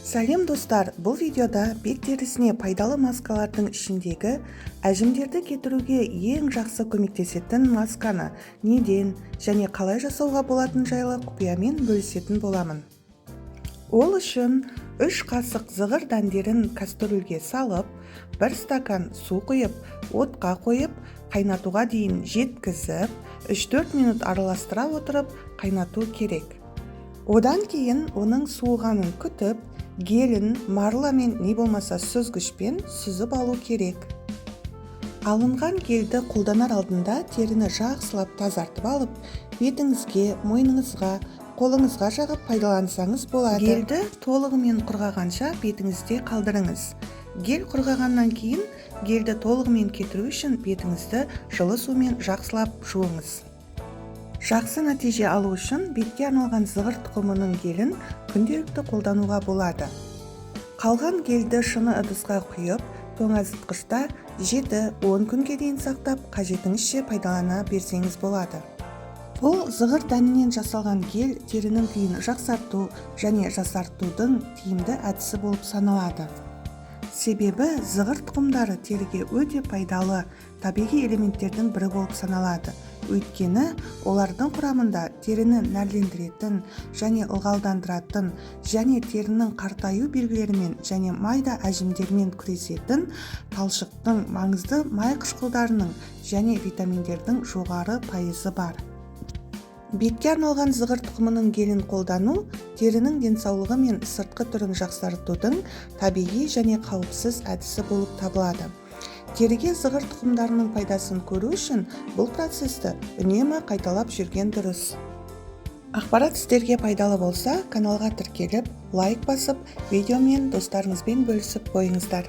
Сәлем достар, бұл видеода бет терісіне пайдалы маскалардың ішіндегі әжімдерді кетіруге ең жақсы көмектесетін масканы неден және қалай жасауға болатын жайлы құпиямен бөлісетін боламын. Ол үшін 3 қасық зығыр дәндерін кастрюльге салып, 1 стакан су құйып, отқа қойып, қайнатуға дейін жеткізіп, 3-4 минут араластыра отырып қайнату керек. Одан кейін оның суығанын күтіп, гелін марламен не болмаса сүзгішпен сүзіп алу керек. Алынған гелді қолданар алдында теріні жақсылап тазартып алып, бетіңізге, мойныңызға, қолыңызға жағып пайдалансаңыз болады. Гелді толығымен құрғағанша бетіңізде қалдырыңыз. Гел құрғағаннан кейін гелді толығымен кетіру үшін бетіңізді жылы сумен жақсылап жуыңыз. Жақсы нәтиже алу үшін бетке арналған зығыр тұқымының гелін күнделікті қолдануға болады. Қалған гелді шыны ыдысқа құйып, тоңазытқышта 7-10 күнге дейін сақтап, қажетіңізше пайдалана берсеңіз болады. Бұл зығыр дәнінен жасалған гель терінің күйін жақсарту және жасартудың тиімді әдісі болып саналады. Себебі зығыр тұқымдары теріге өте пайдалы табиғи элементтердің бірі болып саналады. Өйткені олардың құрамында теріні нәрлендіретін және ылғалдандыратын және терінің қартаю белгілерімен және майда әжімдермен күресетін талшықтың маңызды май қышқылдарының және витаминдердің жоғары пайызы бар. Бетке арналған зығыр тұқымының гелін қолдану терінің денсаулығы мен сыртқы түрін жақсартудың табиғи және қауіпсіз әдісі болып табылады. Теріге зығыр тұқымдарының пайдасын көру үшін бұл процесті үнемі қайталап жүрген дұрыс. Ақпарат сіздерге пайдалы болса, каналға тіркеліп, лайк басып, видеомен достарыңызбен бөлісіп қойыңыздар.